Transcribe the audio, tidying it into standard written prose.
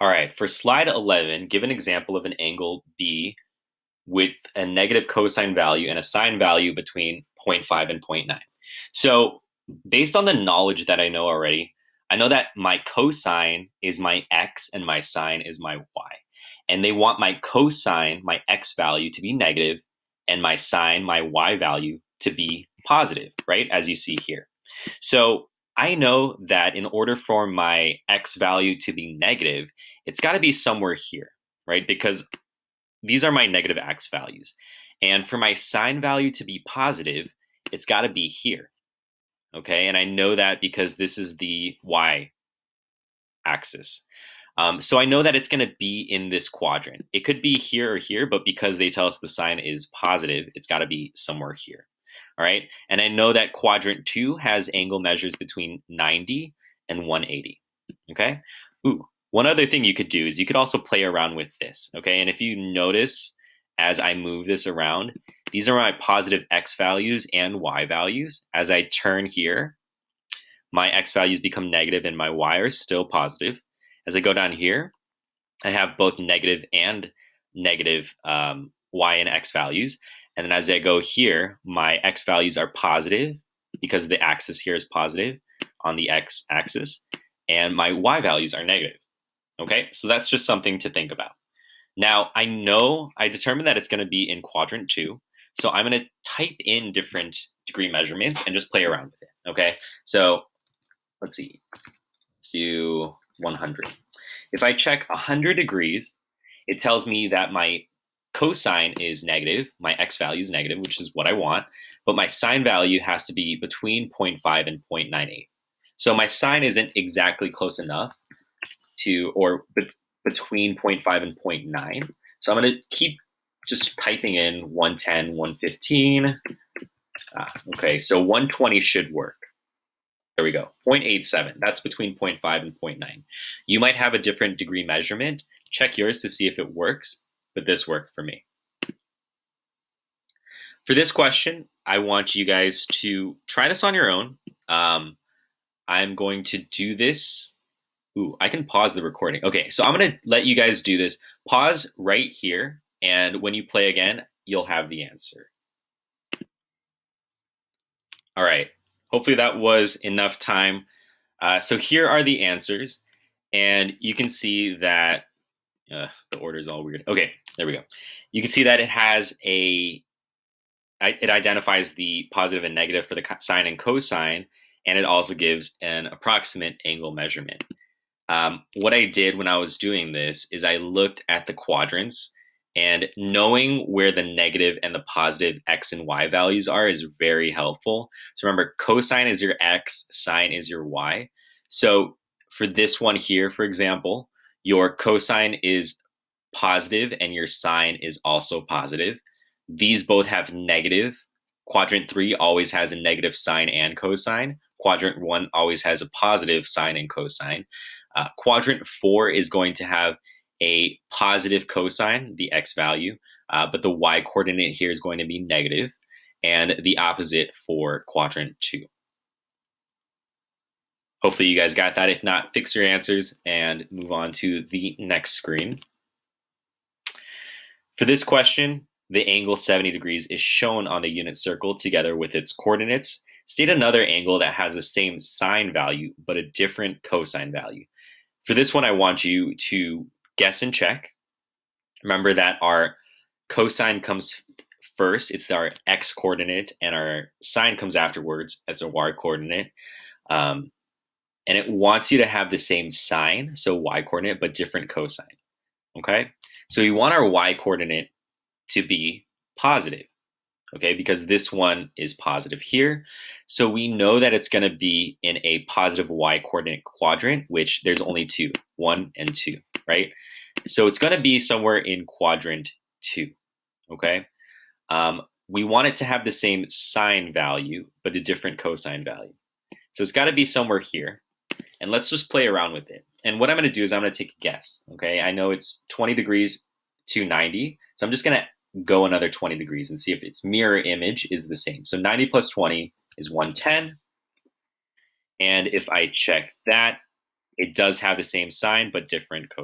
All right, for slide 11, give an example of an angle B with a negative cosine value and a sine value between zero point 0.5 and zero point 0.9. So, based on the knowledge that I know already, I know that my cosine is my x and my sine is my y. And they want my cosine, my x value, to be negative, and my sine, my y value, to be positive, right? As you see here. So I know that in order for my x value to be negative, it's got to be somewhere here, right? Because these are my negative x values. And for my sine value to be positive, it's got to be here. Okay. And I know that because this is the y axis. So I know that it's going to be in this quadrant. It could be here or here, but because they tell us the sign is positive, it's got to be somewhere here. All right. And I know that quadrant 2 has angle measures between 90 and 180. Okay. Ooh, one other thing you could do is you could also play around with this. Okay. And if you notice as I move this around, these are my positive x values and y values. As I turn here, my x values become negative and my y are still positive. As I go down here, I have both negative and negative y and x values. And then as I go here, my x values are positive because the axis here is positive on the x axis, and my y values are negative. Okay, so that's just something to think about. Now, I determined that it's going to be in quadrant 2. So I'm going to type in different degree measurements and just play around with it. Okay, so let's see, do 100. If I check 100 degrees, it tells me that my cosine is negative, my x value is negative, which is what I want, but my sine value has to be between 0.5 and 0.98. So my sine isn't exactly close enough to, or between 0.5 and 0.9. So I'm going to keep just typing in 110, 115. Okay, so 120 should work. There we go, 0.87. That's between 0.5 and 0.9. You might have a different degree measurement. Check yours to see if it works, but this worked for me. For this question, I want you guys to try this on your own. I'm going to do this. Ooh, I can pause the recording. Okay, so I'm going to let you guys do this. Pause right here, and when you play again, you'll have the answer. All right. Hopefully that was enough time. So here are the answers, and you can see that the order is all weird. Okay, there we go. You can see that it identifies the positive and negative for the sine and cosine, and it also gives an approximate angle measurement. What I did when I was doing this is I looked at the quadrants, and knowing where the negative and the positive x and y values are is very helpful. So remember, cosine is your x, sine is your y. So for this one here, for example, your cosine is positive and your sine is also positive. These both have negative. Quadrant 3 always has a negative sine and cosine. Quadrant 1 always has a positive sine and cosine. Quadrant 4 is going to have a positive cosine, the x value, but the y coordinate here is going to be negative, and the opposite for quadrant 2. Hopefully you guys got that. If not, fix your answers and move on to the next screen. For this question, the angle 70 degrees is shown on the unit circle together with its coordinates. State another angle that has the same sine value but a different cosine value. For this one, I want you to guess and check. Remember that our cosine comes first. It's our x coordinate, and our sine comes afterwards as a y coordinate. And it wants you to have the same sine, so y coordinate, but different cosine. Okay? So we want our y coordinate to be positive, okay, because this one is positive here. So we know that it's going to be in a positive y coordinate quadrant, which there's only two, 1 and 2, right? So it's going to be somewhere in quadrant 2, okay? We want it to have the same sine value, but a different cosine value. So it's got to be somewhere here. And let's just play around with it. And what I'm going to do is I'm going to take a guess, okay? I know it's 20 degrees to 90, so I'm just going to go another 20 degrees and see if its mirror image is the same. So 90 plus 20 is 110. And if I check that, it does have the same sign, but different cosine.